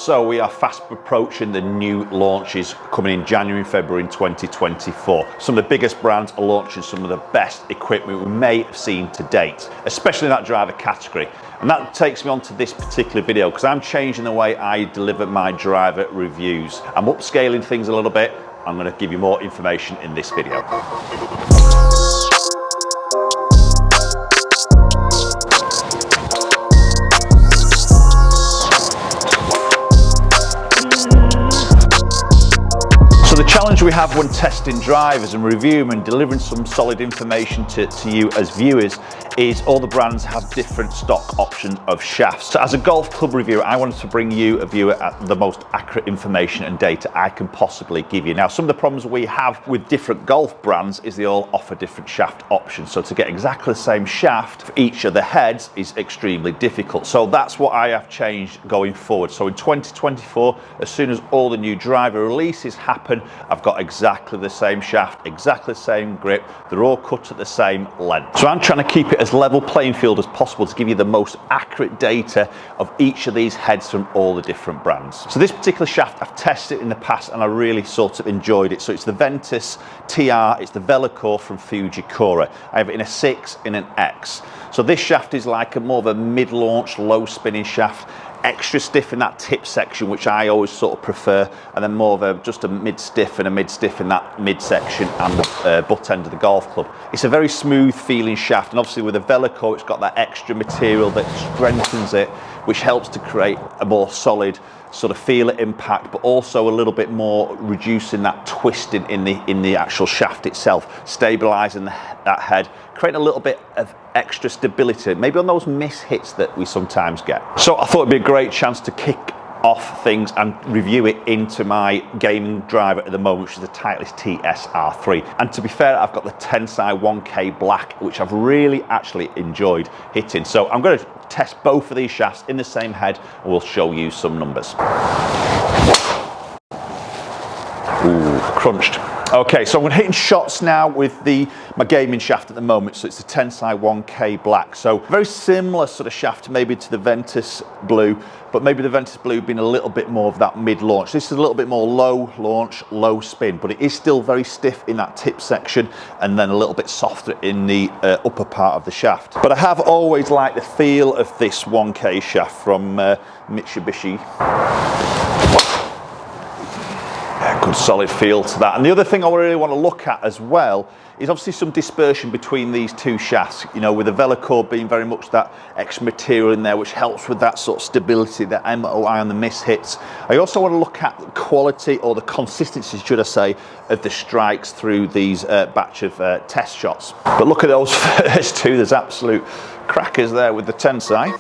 So we are fast approaching the new launches coming in January and February in 2024. Some of the biggest brands are launching some of the best equipment we may have seen to date, especially in that driver category. And that takes me on to this particular video because I'm changing the way I deliver my driver reviews. I'm upscaling things a little bit. I'm going to give you more information in this video. The challenge we have when testing drivers and reviewing and delivering some solid information to you as viewers is all the brands have different stock options of shafts. So as a golf club reviewer, I wanted to bring you, a viewer, the most accurate information and data I can possibly give you. Now, some of the problems we have with different golf brands is they all offer different shaft options. So to get exactly the same shaft for each of the heads is extremely difficult. So that's what I have changed going forward. So in 2024, as soon as all the new driver releases happen, I've got exactly the same shaft, exactly the same grip. They're all cut at the same length. So I'm trying to keep it as level playing field as possible to give you the most accurate data of each of these heads from all the different brands. So this particular shaft I've tested in the past and I really sort of enjoyed it. So it's the Ventus TR, it's the Velocore from Fujikura. I have it in a 6, in an X. So this shaft is like a more of a mid-launch, low spinning shaft. Extra stiff in that tip section, which I always sort of prefer, and then more of just a mid-stiff and a mid-stiff in that mid-section and the butt end of the golf club. It's a very smooth feeling shaft, and obviously with the Velocore it's got that extra material that strengthens it, which helps to create a more solid sort of feel at impact, but also a little bit more reducing that twisting in the actual shaft itself, stabilizing that head, creating a little bit of extra stability, maybe on those miss hits that we sometimes get. So I thought it'd be a great chance to kick off things and review it into my gaming driver at the moment, which is the Titleist TS-R3. And to be fair, I've got the Tensai 1K Black, which I've really actually enjoyed hitting. So I'm going to test both of these shafts in the same head and we'll show you some numbers. Ooh, crunched. Okay, so I'm hitting shots now with my gaming shaft at the moment. So it's the Tensai 1K Black. So very similar sort of shaft maybe to the Ventus Blue, but maybe the Ventus Blue being a little bit more of that mid-launch. This is a little bit more low launch, low spin, but it is still very stiff in that tip section and then a little bit softer in the upper part of the shaft. But I have always liked the feel of this 1K shaft from Mitsubishi. Good solid feel to that. And the other thing I really want to look at as well is obviously some dispersion between these two shafts, you know, with the Velocore being very much that extra material in there, which helps with that sort of stability, the MOI on the miss hits. I also want to look at the quality, or the consistency, should I say, of the strikes through these batch of test shots. But look at those first two, there's absolute crackers there with the Tensai.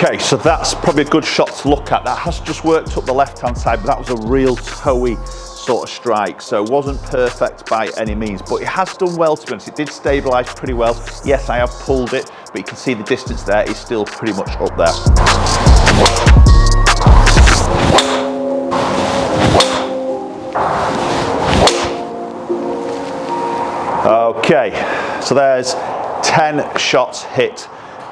Okay, so that's probably a good shot to look at. That has just worked up the left-hand side, but that was a real toey sort of strike. So it wasn't perfect by any means, but it has done well, to be honest. It did stabilise pretty well. Yes, I have pulled it, but you can see the distance there is still pretty much up there. Okay, so there's 10 shots hit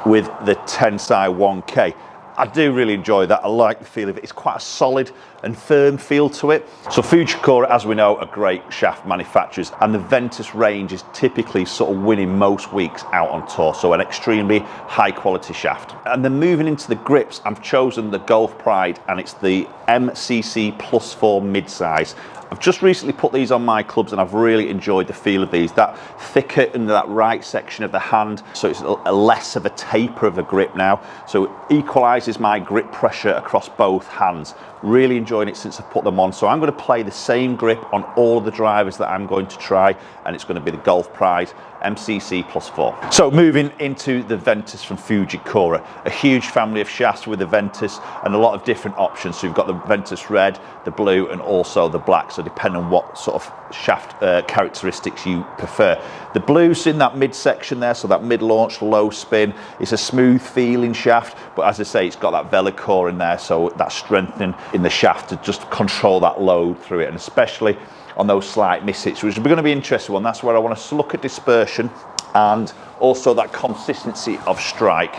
with the Tensai 1K. I do really enjoy that. I like the feel of it. It's quite a solid and firm feel to it. So Fujikura, as we know, are great shaft manufacturers, and the Ventus range is typically sort of winning most weeks out on tour. So an extremely high quality shaft. And then moving into the grips, I've chosen the Golf Pride, and it's the MCC Plus 4 mid-size. I've just recently put these on my clubs and I've really enjoyed the feel of these. That thicker in that right section of the hand, so it's a less of a taper of a grip now. So it equalises my grip pressure across both hands. Really enjoying it since I've put them on. So I'm going to play the same grip on all of the drivers that I'm going to try, and it's going to be the Golf Pride MCC Plus 4. So moving into the Ventus from Fujikura, a huge family of shafts with the Ventus and a lot of different options. So you've got the Ventus Red, the blue, and also the black. So depending on what sort of shaft characteristics you prefer. The blue's in that midsection there, so that mid-launch, low spin. It's a smooth feeling shaft, but as I say, it's got that Velocore in there, so that strengthening in the shaft to just control that load through it, and especially on those slight mishits, which is going to be an interesting one. That's where I want to look at dispersion and also that consistency of strike,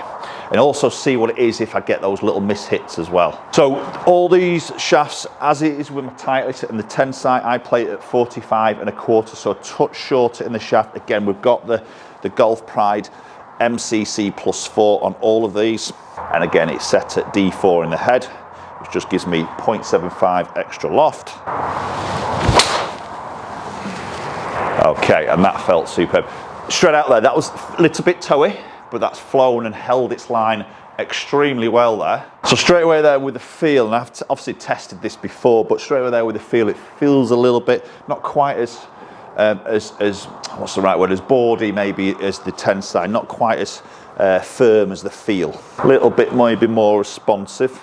and also see what it is if I get those little mishits as well. So all these shafts, as it is with my Titleist and the Tensai, I play it at 45.25, so a touch shorter in the shaft. Again, we've got the Golf Pride MCC +4 on all of these, and again it's set at D4 in the head, which just gives me 0.75 extra loft. Okay, and that felt superb. Straight out there, that was a little bit toey, but that's flown and held its line extremely well there. So straight away there with the feel, and I've obviously tested this before, but straight away there with the feel, it feels a little bit, not quite as what's the right word, as boardy maybe as the Tensai, not quite as firm as the feel. A little bit maybe more responsive.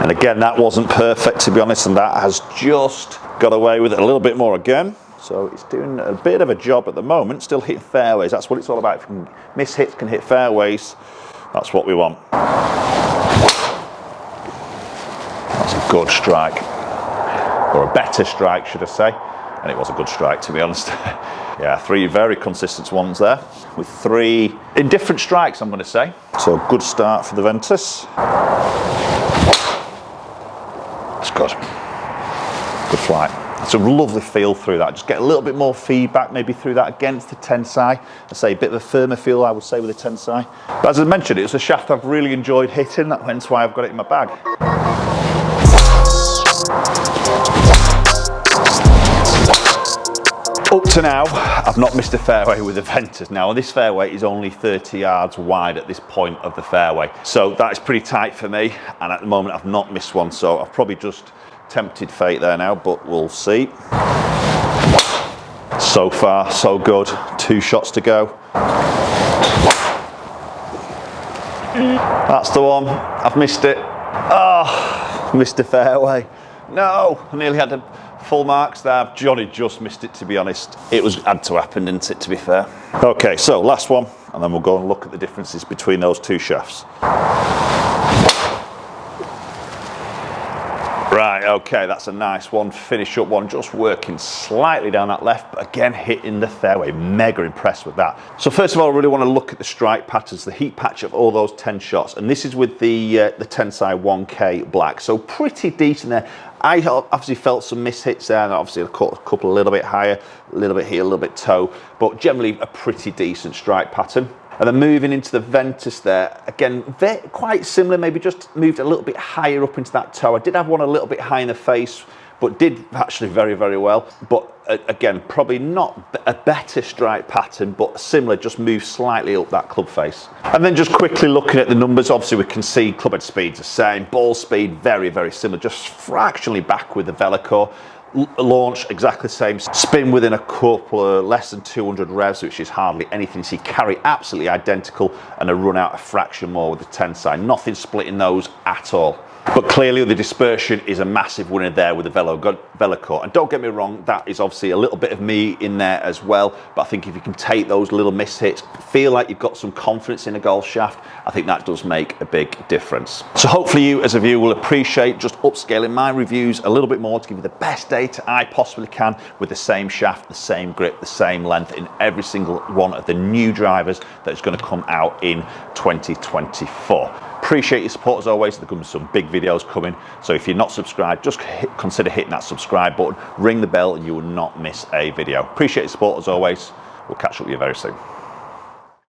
And again, that wasn't perfect, to be honest, and that has just got away with it a little bit more again. So it's doing a bit of a job at the moment, still hitting fairways. That's what it's all about. If you can miss hits, can hit fairways, that's what we want. That's a good strike, or a better strike, should I say. And it was a good strike, to be honest. Yeah, 3 very consistent ones there, with 3 indifferent strikes, I'm going to say. So good start for the Ventus. That's good. Good flight. It's a lovely feel through that. Just get a little bit more feedback maybe through that against the Tensai. I say a bit of a firmer feel, I would say, with the Tensai. But as I mentioned, it's a shaft I've really enjoyed hitting. That's why I've got it in my bag. Up to now, I've not missed a fairway with the Ventus. Now, this fairway is only 30 yards wide at this point of the fairway. So that is pretty tight for me. And at the moment, I've not missed one. So I've probably just tempted fate there now, but we'll see. So far, so good. 2 shots to go. That's the one. I've missed it. Oh, missed the fairway. No, I nearly had a full marks there. Johnny just missed it, to be honest. It had to happen, didn't it, to be fair? Okay, so last one, and then we'll go and look at the differences between those 2 shafts. Right, okay, that's a nice one. Finish up one, just working slightly down that left, but again, hitting the fairway. Mega impressed with that. So first of all, I really want to look at the strike patterns, the heat patch of all those 10 shots. And this is with the Tensai 1K Black. So pretty decent there. I obviously felt some mishits there, and obviously a couple a little bit higher, a little bit here, a little bit toe, but generally a pretty decent strike pattern. And then moving into the Ventus there, again, quite similar, maybe just moved a little bit higher up into that toe. I did have one a little bit high in the face, but did actually very, very well. But again, probably not a better strike pattern, but similar, just moved slightly up that club face. And then just quickly looking at the numbers, obviously we can see clubhead speed's the same, ball speed very, very similar, just fractionally back with the Velocore. Launch exactly the same, spin within a couple of less than 200 revs, which is hardly anything. You see carry absolutely identical, and a run out a fraction more with the Tensai. Nothing splitting those at all. But clearly the dispersion is a massive winner there with the Velocore. And don't get me wrong, that is obviously a little bit of me in there as well. But I think if you can take those little mishits, feel like you've got some confidence in a golf shaft, I think that does make a big difference. So hopefully you as a viewer will appreciate just upscaling my reviews a little bit more to give you the best data I possibly can with the same shaft, the same grip, the same length in every single one of the new drivers that is going to come out in 2024. Appreciate your support as always. There comes some big videos coming, so if you're not subscribed, just consider hitting that subscribe button, ring the bell, and you will not miss a video. Appreciate your support as always. We'll catch up with you very soon.